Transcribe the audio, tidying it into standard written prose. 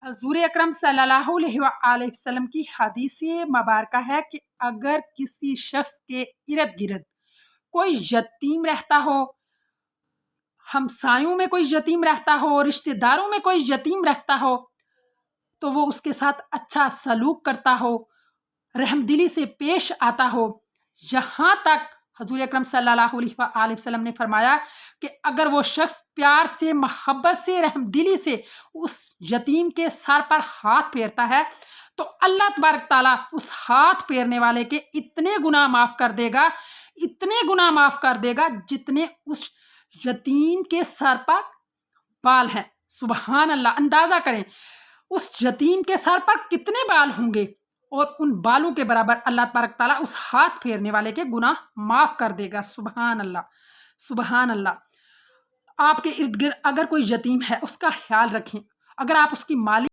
حضور اکرم صلی اللہ علیہ وآلہ وسلم کی حدیث مبارکہ ہے کہ اگر کسی شخص کے ارد گرد کوئی یتیم رہتا ہو، ہمسایوں میں کوئی یتیم رہتا ہو، رشتہ داروں میں کوئی یتیم رہتا ہو، تو وہ اس کے ساتھ اچھا سلوک کرتا ہو، رحم دلی سے پیش آتا ہو، یہاں تک حضور اکرم صلی اللہ علیہ وآلہ وسلم نے فرمایا کہ اگر وہ شخص پیار سے، محبت سے، رحم دلی سے اس یتیم کے سر پر ہاتھ پھیرتا ہے تو اللہ تبارک تعالیٰ اس ہاتھ پھیرنے والے کے اتنے گناہ معاف کر دے گا، اتنے گناہ معاف کر دے گا جتنے اس یتیم کے سر پر بال ہیں۔ سبحان اللہ! اندازہ کریں اس یتیم کے سر پر کتنے بال ہوں گے، اور ان بالوں کے برابر اللہ تبارک تعالیٰ اس ہاتھ پھیرنے والے کے گناہ معاف کر دے گا۔ سبحان اللہ! سبحان اللہ! آپ کے ارد گرد اگر کوئی یتیم ہے اس کا خیال رکھیں، اگر آپ اس کی مالی